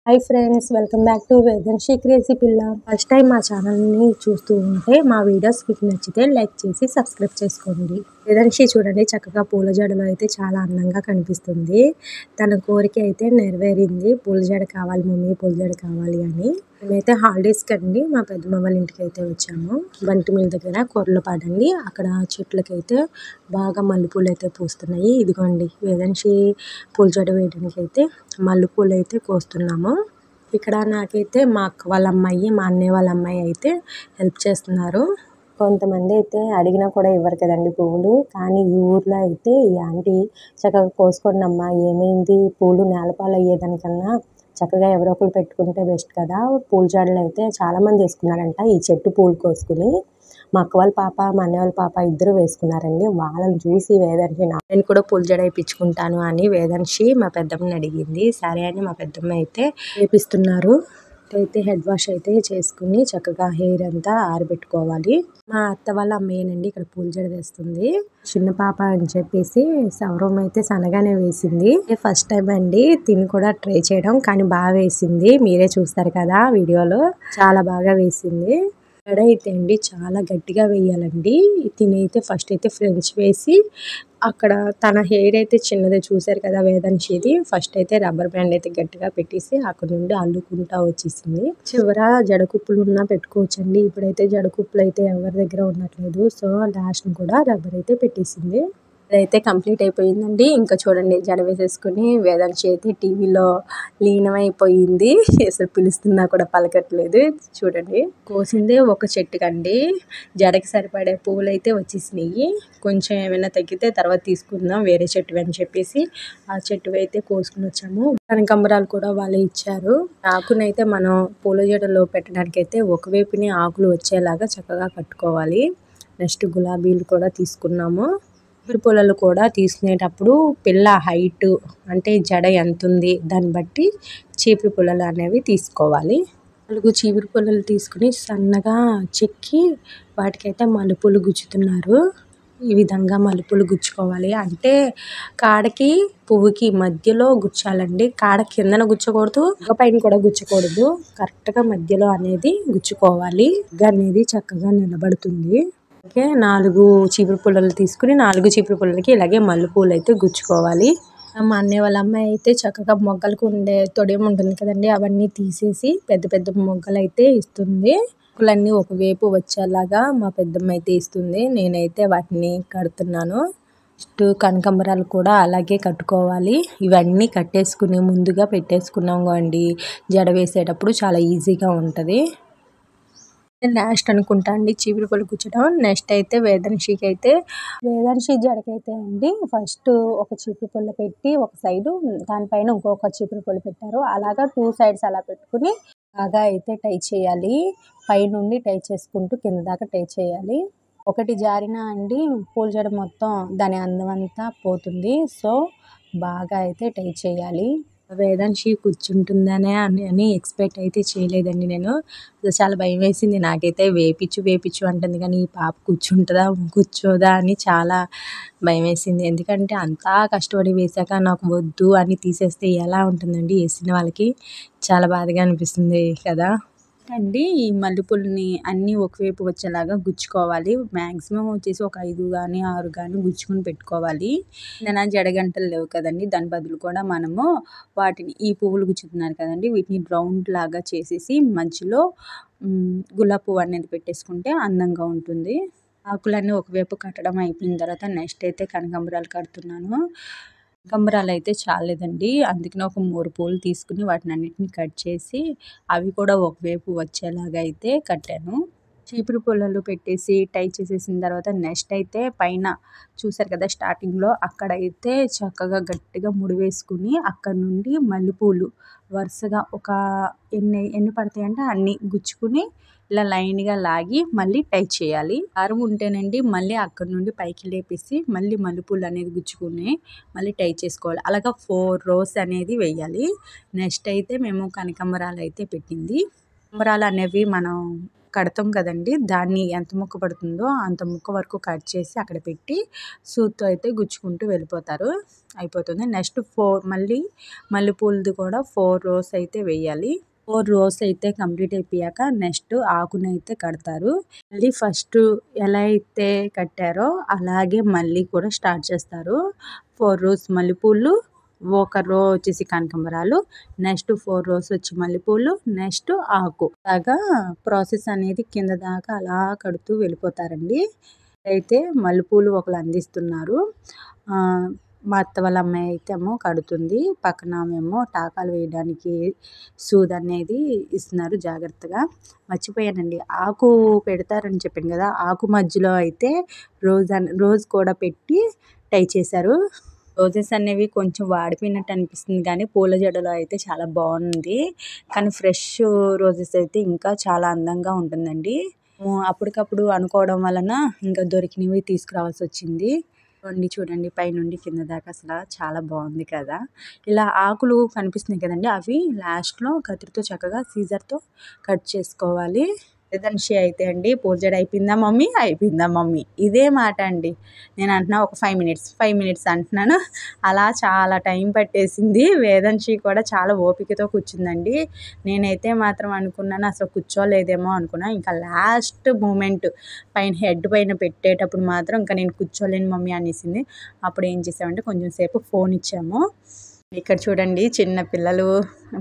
Hi friends, welcome back to Vedanshi crazy పిల్ల. First time మా ఛానల్ని చూస్తూ ఉంటే మా వీడియోస్ మీకు నచ్చితే లైక్ చేసి సబ్స్క్రైబ్ చేసుకోండి. వేదన్షి చూడండి, చక్కగా పూల జడలో అయితే చాలా అందంగా కనిపిస్తుంది. తన కోరిక అయితే నెరవేరింది. పూల జడ కావాలి మమ్మీ, పూల జడ కావాలి అని. మేమైతే హాలిడేస్ కండి మా పెద్దమ్మ వాళ్ళ ఇంటికి అయితే వచ్చాము. బంటి మిల్ దగ్గర కొర్లపాడండి. అక్కడ చెట్లకైతే బాగా మల్లెపూలు అయితే పూస్తున్నాయి. ఇదిగోండి వేదన్షి పూల జడ వేయడానికి అయితే మల్లెపూలు అయితే కోస్తున్నాము. ఇక్కడ నాకైతే మా అక్క వాళ్ళ అమ్మాయి, మా అన్నయ్య వాళ్ళ అమ్మాయి అయితే హెల్ప్ చేస్తున్నారు. కొంతమంది అయితే అడిగినా కూడా ఇవ్వరు కదండి పువ్వులు. కానీ ఈ ఊర్లో అయితే ఈ ఆంటీ చక్కగా కోసుకోండి అమ్మా, ఏమైంది, పూలు నేలపాలు అయ్యేదానికన్నా చక్కగా ఎవరో ఒకరు పెట్టుకుంటే బెస్ట్ కదా. పూల జడలు అయితే చాలా మంది వేసుకున్నారంట ఈ చెట్టు పూలు కోసుకుని. మా అక్క వాళ్ళ పాప, మా అన్నయ్య వాళ్ళ పాప ఇద్దరు వేసుకున్నారండి. వాళ్ళని చూసి వేదన్షి నేను కూడా పూల జడ వేయించుకుంటాను అని వేదన్షి మా పెద్దమ్మని అడిగింది. సరే అని మా పెద్దమ్మ అయితే వేపిస్తున్నారు. అయితే హెడ్ వాష్ అయితే చేసుకుని చక్కగా హెయిర్ అంతా ఆరబెట్టుకోవాలి. మా అత్త వాళ్ళ అమ్మాయినండి ఇక్కడ పూల జడ వేస్తుంది. చిన్న పాప అని చెప్పేసి సౌరం అయితే సన్నగానే వేసింది. ఫస్ట్ టైం అండి తిని కూడా ట్రై చేయడం, కానీ బాగా వేసింది. మీరే చూస్తారు కదా వీడియోలో, చాలా బాగా వేసింది. జడ అయితే అండి చాలా గట్టిగా వేయాలండి. తినైతే ఫస్ట్ అయితే ఫ్రెంచ్ వేసి, అక్కడ తన హెయిర్ అయితే చిన్నదే చూసారు కదా వేదన్షిది. ఫస్ట్ అయితే రబ్బర్ బ్యాండ్ అయితే గట్టిగా పెట్టేసి అక్కడ నుండి అల్లుకుంటా వచ్చేసింది. చివర జడకుప్పులు ఉన్నా పెట్టుకోవచ్చండి. ఇప్పుడైతే జడకుప్పులు అయితే ఎవరి దగ్గర ఉండట్లేదు. సో లాస్ట్ కూడా రబ్బర్ అయితే పెట్టేసింది. అదైతే కంప్లీట్ అయిపోయిందండి. ఇంకా చూడండి, జడ వేసేసుకుని వేదన్షి అయితే టీవీలో లీనమైపోయింది. అసలు పిలుస్తున్నా కూడా పలకట్లేదు. చూడండి, కోసిందే ఒక చెట్టుకండి. జడకి సరిపడే పువ్వులు అయితే వచ్చేసినాయి. కొంచెం ఏమైనా తగ్గితే తర్వాత తీసుకుందాం వేరే చెట్టు అని చెప్పేసి ఆ చెట్టు అయితే కోసుకుని వచ్చాము. కనకాంబరాలు కూడా వాళ్ళే ఇచ్చారు. ఆకునైతే మనం పూల జడలో పెట్టడానికి అయితే ఒకవైపుని ఆకులు వచ్చేలాగా చక్కగా కట్టుకోవాలి. నెక్స్ట్ గులాబీలు కూడా తీసుకున్నాము. చీపురు పుల్లలు కూడా తీసుకునేటప్పుడు పిల్ల హైట్ అంటే జడ ఎంత ఉంది దాన్ని బట్టి చీపురు పుల్లలు అనేవి తీసుకోవాలి. 4 చీపురు పుల్లలు తీసుకుని సన్నగా చెక్కి వాటికైతే మల్లెపూలు గుచ్చుతున్నారు. ఈ విధంగా మల్లెపూలు గుచ్చుకోవాలి. అంటే కాడకి పువ్వుకి మధ్యలో గుచ్చాలండి. కాడ కిందన గుచ్చకూడదు, పైన కూడా గుచ్చకూడదు. కరెక్ట్గా మధ్యలో అనేది గుచ్చుకోవాలి. అనేది చక్కగా నిలబడుతుంది. ఓకే, 4 చీపురు పుల్లలు తీసుకుని 4 చీపురు పుల్లలకి ఇలాగే మల్లెపూలు అయితే గుచ్చుకోవాలి. మా అన్నయ్య వాళ్ళ అమ్మాయి అయితే చక్కగా మొగ్గలకు ఉండే తొడియం ఉంటుంది కదండి, అవన్నీ తీసేసి పెద్ద పెద్ద మొగ్గలు అయితే ఇస్తుంది. మొక్కలన్నీ ఒకవైపు వచ్చేలాగా మా పెద్దమ్మ అయితే ఇస్తుంది. నేనైతే వాటిని కడుతున్నాను. నెక్స్ట్ కనకాంబరాలు కూడా అలాగే కట్టుకోవాలి. ఇవన్నీ కట్టేసుకుని ముందుగా పెట్టేసుకున్నాం అండి, జడ వేసేటప్పుడు చాలా ఈజీగా ఉంటుంది. లాస్ట్ అనుకుంటా అండి చీపురు పుల్ల గుచ్చడం. నెక్స్ట్ అయితే వేదన్షి జడకైతే అండి ఫస్ట్ ఒక చీపురు పుల్ల పెట్టి ఒక సైడు, దానిపైన ఇంకొక చీపురు పుల్ల పెట్టారు. అలాగా 2 సైడ్స్ అలా పెట్టుకుని బాగా అయితే టై చేయాలి. పైనుండి టై చేసుకుంటూ కింద దాకా టై చేయాలి. ఒకటి జారినా అండి పూల జడ మొత్తం దాని అందం అంతా పోతుంది. సో బాగా అయితే టై చేయాలి. వేదన్షి కూర్చుంటుందనే అని ఎక్స్పెక్ట్ అయితే చేయలేదండి నేను. చాలా భయం వేసింది నాకైతే. వేపించు అంటుంది కానీ ఈ పాప కూర్చుంటుందా కూర్చోదా అని చాలా భయం వేసింది. ఎందుకంటే అంతా కష్టపడి వేసాక నాకు వద్దు అని తీసేస్తే ఎలా ఉంటుందండి, వేసిన వాళ్ళకి చాలా బాధగా అనిపిస్తుంది కదా అండి. ఈ మల్లెపూలని అన్నీ ఒకవైపు వచ్చేలాగా గుచ్చుకోవాలి. మ్యాక్సిమం వచ్చేసి ఒక 5 కానీ 6 కానీ గుచ్చుకుని పెట్టుకోవాలి. జడగంటలు లేవు కదండి, దాని బదులు కూడా మనము వాటిని ఈ పువ్వులు గుచ్చుతున్నారు కదండి, వీటిని రౌండ్ లాగా చేసేసి మధ్యలో గులాబీ పువ్వు అనేది పెట్టేసుకుంటే అందంగా ఉంటుంది. ఆకులన్నీ ఒకవైపు కట్టడం అయిపోయిన తర్వాత నెక్స్ట్ అయితే కనకాంబరాలు కడుతున్నాను. కనకాంబరాలు అయితే చాలేదండి, అందుకనే ఒక 3 పూలు తీసుకుని వాటిని అన్నిటిని కట్ చేసి అవి కూడా ఒకవైపు వచ్చేలాగా అయితే కట్టాను. చీపురు పుల్లలు పెట్టేసి టై చేసేసిన తర్వాత నెక్స్ట్ అయితే పైన చూసారు కదా స్టార్టింగ్లో, అక్కడైతే చక్కగా గట్టిగా ముడి వేసుకుని అక్కడ నుండి మల్లెపూలు వరుసగా ఒక ఎన్ని పడతాయంటే అన్ని గుచ్చుకుని ఇలా లైన్గా లాగి మళ్ళీ టై చేయాలి. దారం ఉంటేనండి మళ్ళీ అక్కడ నుండి పైకి లేపేసి మళ్ళీ మల్లెపూలు అనేది గుచ్చుకుని మళ్ళీ టై చేసుకోవాలి. అలాగా 4 rows అనేది వేయాలి. నెక్స్ట్ అయితే మేము కనకాంబరాలు అయితే పెట్టింది. కనకాంబరాలు అనేవి మనం కడతాం కదండి, దాన్ని ఎంత ముక్క పడుతుందో అంత ముక్క వరకు కట్ చేసి అక్కడ పెట్టి సూత్తో అయితే గుచ్చుకుంటూ వెళ్ళిపోతారు. అయిపోతుంది. నెక్స్ట్ మళ్ళీ మల్లెపూలది కూడా 4 రోస్ అయితే వేయాలి. 4 రోస్ అయితే కంప్లీట్ అయిపోయాక నెక్స్ట్ ఆకునైతే కడతారు. మళ్ళీ ఫస్ట్ ఎలా అయితే కట్టారో అలాగే మళ్ళీ కూడా స్టార్ట్ చేస్తారు. 4 రోస్ మల్లెపూలు, ఒక రో వచ్చేసి కనకాంబరాలు, నెక్స్ట్ 4 రోస్ వచ్చి మల్లెపూలు, నెక్స్ట్ ఆకు. అలాగా ప్రాసెస్ అనేది కింద దాకా అలా కడుతూ వెళ్ళిపోతారండి. అయితే మల్లెపూలు ఒకరు అందిస్తున్నారు. మా అత్త వాళ్ళ అమ్మాయి అయితే ఏమో కడుతుంది. పక్కన ఆమెమో టాకాలు వేయడానికి సూది అనేది ఇస్తున్నారు జాగ్రత్తగా. మర్చిపోయానండి, ఆకు పెడతారని చెప్పాను కదా, ఆకు మధ్యలో అయితే రోజ్ కూడా పెట్టి టై చేశారు. రోజెస్ అనేవి కొంచెం వాడిపోయినట్టు అనిపిస్తుంది కానీ పూల జడలో అయితే చాలా బాగుంది. కానీ ఫ్రెష్ రోజెస్ అయితే ఇంకా చాలా అందంగా ఉంటుందండి. అప్పటికప్పుడు అనుకోవడం వలన ఇంకా దొరికినవి తీసుకురావాల్సి వచ్చింది. చూడండి పైనుండి కింద దాకా అసలు చాలా బాగుంది కదా. ఇలా ఆకులు కనిపిస్తున్నాయి కదండి, అవి లాస్ట్లో కత్తిరితో చక్కగా సీజర్తో కట్ చేసుకోవాలి. వేదాంశి అయితే అండి, పూల జడ అయిపోయిందా మమ్మీ, అయిపోయిందా మమ్మీ, ఇదే మాట అండి. నేను అంటున్నా ఒక 5 మినిట్స్ అంటున్నాను. అలా చాలా టైం పట్టేసింది. వేదాంశి కూడా చాలా ఓపికతో కూర్చుందండి. నేనైతే మాత్రం అనుకున్నాను అసలు కూర్చోలేదేమో అనుకున్నా. ఇంకా లాస్ట్ మూమెంట్ హెడ్ పైన పెట్టేటప్పుడు మాత్రం ఇంకా నేను కూర్చోలేను మమ్మీ అనేసింది. అప్పుడు ఏం చేసామంటే కొంచెం సేపు ఫోన్ ఇచ్చాము. ఇక్కడ చూడండి చిన్న పిల్లలు,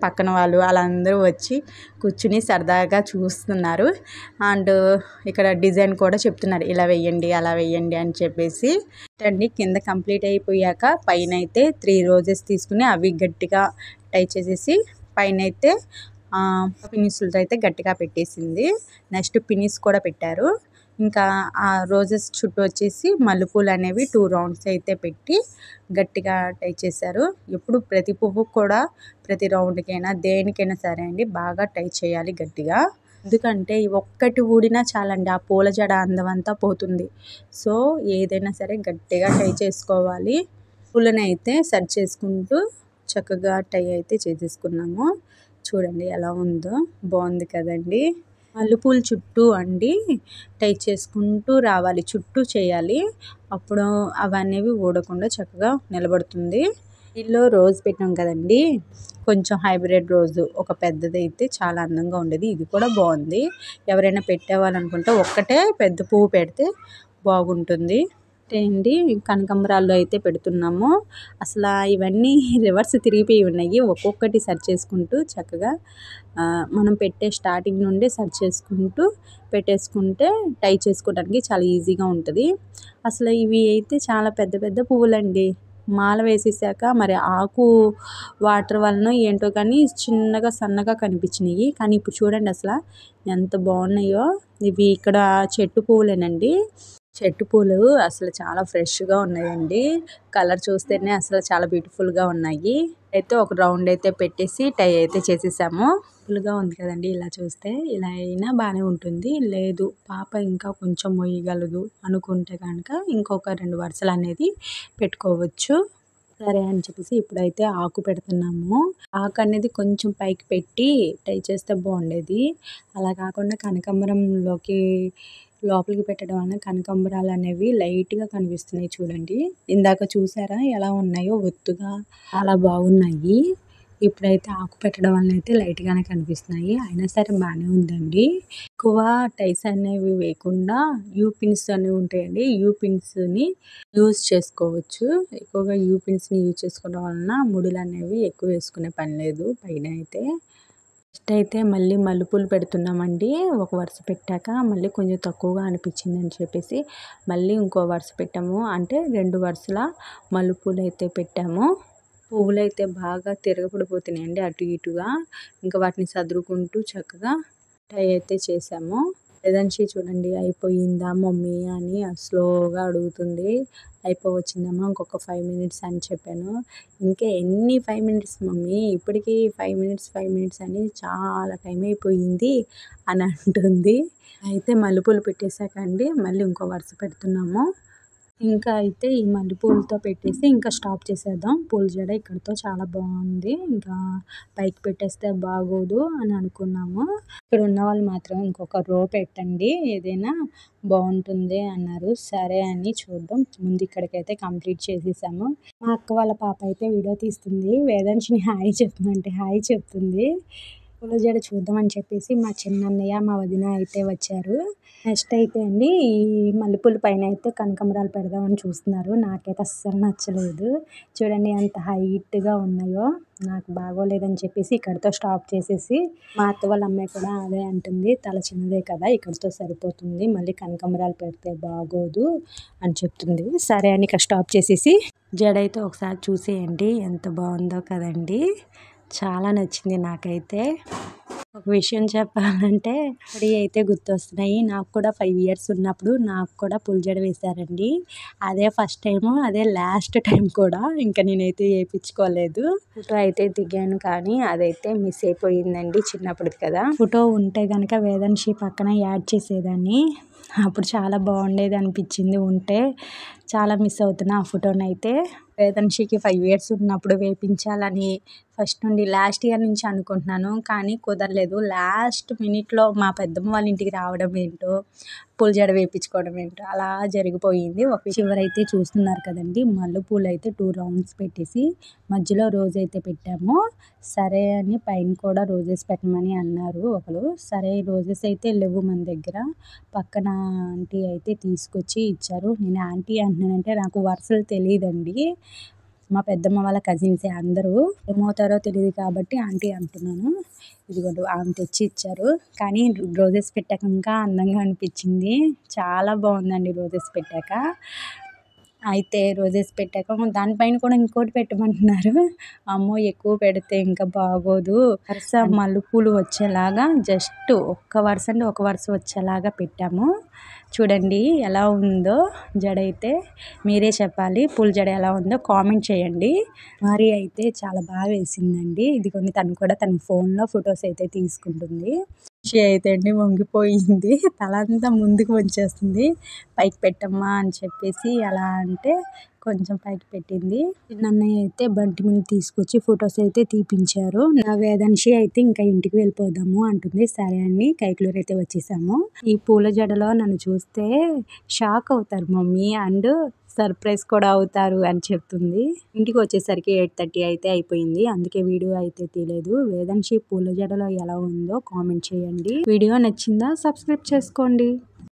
పక్కన వాళ్ళు అలా అందరూ వచ్చి కూర్చుని సరదాగా చూస్తున్నారు. అండ్ ఇక్కడ డిజైన్ కూడా చెప్తున్నారు, ఇలా వేయండి అలా వేయండి అని చెప్పేసి. అండి కింద కంప్లీట్ అయిపోయాక పైన అయితే 3 రోజెస్ తీసుకుని అవి గట్టిగా టై చేసేసి పైన అయితే పినిసులతో అయితే గట్టిగా పెట్టేసింది. నెక్స్ట్ పినిస్ కూడా పెట్టారు. ఇంకా ఆ రోజెస్ చుట్టూ వచ్చేసి మల్లెపూలు అనేవి 2 రౌండ్స్ అయితే పెట్టి గట్టిగా టై చేశారు. ఎప్పుడు ప్రతి పువ్వు కూడా ప్రతి రౌండ్కైనా దేనికైనా సరే అండి బాగా టై చేయాలి గట్టిగా. ఎందుకంటే ఒక్కటి ఊడినా చాలండి, ఆ పూల జడ అందమంతా పోతుంది. సో ఏదైనా సరే గట్టిగా టై చేసుకోవాలి. పూలని అయితే సర్చ్ చేసుకుంటూ చక్కగా టై అయితే చేసేసుకున్నాము. చూడండి ఎలా ఉందో, బాగుంది కదండి. మల్లెపూలు చుట్టూ అండి టై చేసుకుంటూ రావాలి, చుట్టూ చేయాలి. అప్పుడు అవనేవి ఊడకుండా చక్కగా నిలబడుతుంది. దీనిలో రోజ్ పెట్టాం కదండి, కొంచెం హైబ్రిడ్ రోజు ఒక పెద్దదైతే చాలా అందంగా ఉండేది. ఇది కూడా బాగుంది. ఎవరైనా పెట్టేవాళ్ళనుకుంటే ఒక్కటే పెద్ద పువ్వు పెడితే బాగుంటుంది. అండి కనకాంబరాల్లో అయితే పెడుతున్నాము. అసలు ఇవన్నీ రివర్స్ తిరిగిపోయి ఉన్నాయి. ఒక్కొక్కటి సర్చ్ చేసుకుంటూ చక్కగా మనం పెట్టే స్టార్టింగ్ నుండి సర్చ్ చేసుకుంటూ పెట్టేసుకుంటే టై చేసుకోవడానికి చాలా ఈజీగా ఉంటుంది. అసలు ఇవి అయితే చాలా పెద్ద పెద్ద పువ్వులండి. మాల వేసేసాక మరి ఆకు వాటర్ వలన ఏంటో కానీ చిన్నగా సన్నగా కనిపించినాయి. కానీ ఇప్పుడు చూడండి అసలు ఎంత బాగున్నాయో. ఇవి ఇక్కడ చెట్టు పువ్వులేనండి. చెట్టు పూలు అసలు చాలా ఫ్రెష్గా ఉన్నాయండి. కలర్ చూస్తేనే అసలు చాలా బ్యూటిఫుల్గా ఉన్నాయి. అయితే ఒక రౌండ్ అయితే పెట్టేసి టై అయితే చేసేసాము. ఫుల్గా ఉంది కదండి. ఇలా చూస్తే ఇలా అయినా బాగానే ఉంటుంది. లేదు పాప ఇంకా కొంచెం మొయ్యగలదు అనుకుంటే కనుక ఇంకొక 2 వరుసలు అనేది పెట్టుకోవచ్చు. సరే అని చెప్పేసి ఇప్పుడైతే ఆకు పెడుతున్నాము. ఆకు అనేది కొంచెం పైకి పెట్టి టై చేస్తే బాగుండేది. అలా కాకుండా కనకాంబరంలోకి లోపలికి పెట్టడం వల్ల కనకాంబరాలు అనేవి లైట్గా కనిపిస్తున్నాయి. చూడండి ఇందాక చూసారా ఎలా ఉన్నాయో, ఒత్తుగా చాలా బాగున్నాయి. ఇప్పుడైతే ఆకు పెట్టడం వల్ల అయితే లైట్గానే కనిపిస్తున్నాయి. అయినా సరే బాగానే ఉందండి. ఎక్కువ టైస్ అనేవి వేయకుండా యూ పిన్స్ అనేవి ఉంటాయండి, యూ పిన్స్ని యూజ్ చేసుకోవచ్చు. ఎక్కువగా యూ పిన్స్ని యూజ్ చేసుకోవడం వలన ముడులు అనేవి ఎక్కువ వేసుకునే పని లేదు. పైన అయితే నెక్స్ట్ అయితే మళ్ళీ మల్లెపూలు పెడుతున్నామండి. ఒక వరుస పెట్టాక మళ్ళీ కొంచెం తక్కువగా అనిపించింది అని చెప్పేసి మళ్ళీ ఇంకో వరుస పెట్టాము. అంటే 2 వరుసల మల్లెపూలు అయితే పెట్టాము. పువ్వులు అయితే బాగా తిరగబడిపోతున్నాయండి అటు ఇటుగా. ఇంకా వాటిని సదురుకుంటూ చక్కగా టై అయితే చేసాము. వేదాంశి చూడండి అయిపోయిందా మమ్మీ అని స్లోగా అడుగుతుంది. అయిపోవచ్చిందమ్మా, ఇంకొక 5 మినిట్స్ అని చెప్పాను. ఇంకా ఎన్ని 5 మినిట్స్ మమ్మీ, ఇప్పటికీ 5 మినిట్స్ అని చాలా టైం అయిపోయింది అని అంటుంది. అయితే మల్లెపూలు పెట్టేశాక అండి మళ్ళీ ఇంకో వరుస పెడుతున్నాము. ఇంకా అయితే ఈ మల్లెపూలతో పెట్టేసి ఇంకా స్టాప్ చేసేద్దాం. పూల జడ ఇక్కడితో చాలా బాగుంది, ఇంకా పైకి పెట్టేస్తే బాగోదు అని అనుకున్నాము. ఇక్కడ ఉన్న వాళ్ళు మాత్రం ఇంకొక రో పెట్టండి ఏదైనా బాగుంటుంది అన్నారు. సరే అని చూద్దాం. ముందు ఇక్కడికైతే కంప్లీట్ చేసేసాము. మా అక్క వాళ్ళ పాప అయితే వీడియో తీస్తుంది, వేదాంశిని హాయ్ చెప్తుందంటే హాయ్ చెప్తుంది. పూల జడ చూద్దామని చెప్పేసి మా చిన్నన్నయ్య మా వదిన అయితే వచ్చారు. నెక్స్ట్ అయితే అండి ఈ మల్లెపూల పైన అయితే కనకాంబరాలు పెడదామని చూస్తున్నారు. నాకైతే అస్సలు నచ్చలేదు. చూడండి ఎంత హైట్గా ఉన్నాయో. నాకు బాగోలేదని చెప్పేసి ఇక్కడితో స్టాప్ చేసేసి మా అత్త వాళ్ళ అమ్మాయి కూడా అదే అంటుంది, తల చిన్నదే కదా ఇక్కడితో సరిపోతుంది, మళ్ళీ కనకాంబరాలు పెడితే బాగోదు అని చెప్తుంది. సరే అని ఇక్కడ స్టాప్ చేసేసి జడ అయితే ఒకసారి చూసేయండి ఎంత బాగుందో కదండి. చాలా నచ్చింది నాకైతే. ఒక విషయం చెప్పాలంటే అవి అయితే గుర్తొస్తున్నాయి. నాకు కూడా 5 ఇయర్స్ ఉన్నప్పుడు నాకు కూడా పూల జడ వేశారండి. అదే ఫస్ట్ టైము, అదే లాస్ట్ టైం కూడా. ఇంకా నేనైతే వేయించుకోలేదు. ఫోటో అయితే దిగాను కానీ అదైతే మిస్ అయిపోయిందండి, చిన్నప్పటిది కదా. ఫోటో ఉంటే కనుక వేదాంశి పక్కన యాడ్ చేసేదాన్ని. అప్పుడు చాలా బాగుండేది అనిపించింది. ఉంటే చాలా మిస్ అవుతున్నా ఆ ఫోటోని అయితే. వేదాంశికి 5 ఇయర్స్ ఉన్నప్పుడు వేయించాలని ఫస్ట్ నుండి లాస్ట్ ఇయర్ నుంచి అనుకుంటున్నాను, కానీ కుదరలేదు. లాస్ట్ మినిట్లో మా పెద్దమ్మ వాళ్ళ ఇంటికి రావడం ఏంటో, పూల జడ వేయించుకోవడం ఏంటో అలా జరిగిపోయింది. ఒక చివరైతే చూస్తున్నారు కదండి, మల్లెపూలు అయితే 2 రౌండ్స్ పెట్టేసి మధ్యలో రోజ్ అయితే పెట్టాము. సరే అని పైన కూడా రోజెస్ పెట్టమని అన్నారు ఒకరు. సరే రోజెస్ అయితే లేవు మన దగ్గర. పక్కన ఆంటీ అయితే తీసుకొచ్చి ఇచ్చారు. నేను ఆంటీ అంటున్నానంటే నాకు వరుసలు తెలియదండి. మా పెద్దమ్మ వాళ్ళ కజిన్సే అందరూ. ఏమవుతారో తెలియదు కాబట్టి ఆంటీ అంటున్నాను. ఇదిగోండి ఆమె తెచ్చి ఇచ్చారు. కానీ రోజెస్ పెట్టాక ఇంకా అందంగా అనిపించింది. చాలా బాగుందండి రోజెస్ పెట్టాక. అయితే రోజెస్ పెట్టాక దానిపైన కూడా ఇంకోటి పెట్టమంటున్నారు. అమ్మో ఎక్కువ పెడితే ఇంకా బాగోదు. వరుస మల్లెపూలు వచ్చేలాగా జస్ట్ ఒక్క వరుస అంటే ఒక వరుస వచ్చేలాగా పెట్టాము. చూడండి ఎలా ఉందో జడ అయితే. మీరే చెప్పాలి పూల జడ ఎలా ఉందో కామెంట్ చేయండి. మరి అయితే చాలా బాగా వేసిందండి. ఇదిగోండి తను కూడా తన ఫోన్లో ఫొటోస్ అయితే తీసుకుంటుంది. అయితే అండి వంగిపోయింది, తలంతా ముందుకు వంచేస్తుంది. పైకి పెట్టమ్మా అని చెప్పేసి అలా అంటే కొంచెం పైకి పెట్టింది. నన్నయ్య అయితే బంటి మీద తీసుకొచ్చి ఫొటోస్ అయితే తీపించారు. నా వేదాంశి అయితే ఇంకా ఇంటికి వెళ్ళిపోదాము అంటుంది. సరే అని కైకలూరు అయితే వచ్చేసాము. ఈ పూల జడలో నన్ను చూస్తే షాక్ అవుతారు మమ్మీ అండ్ సర్ప్రైజ్ కూడా అవుతారు అని చెప్తుంది. ఇంటికి వచ్చేసరికి 8:30 అయితే అయిపోయింది. అందుకే వీడియో అయితే తీయలేదు. వేదాంశి పూల జడలో ఎలా ఉందో కామెంట్ చేయండి. వీడియో నచ్చిందా? సబ్స్క్రైబ్ చేసుకోండి.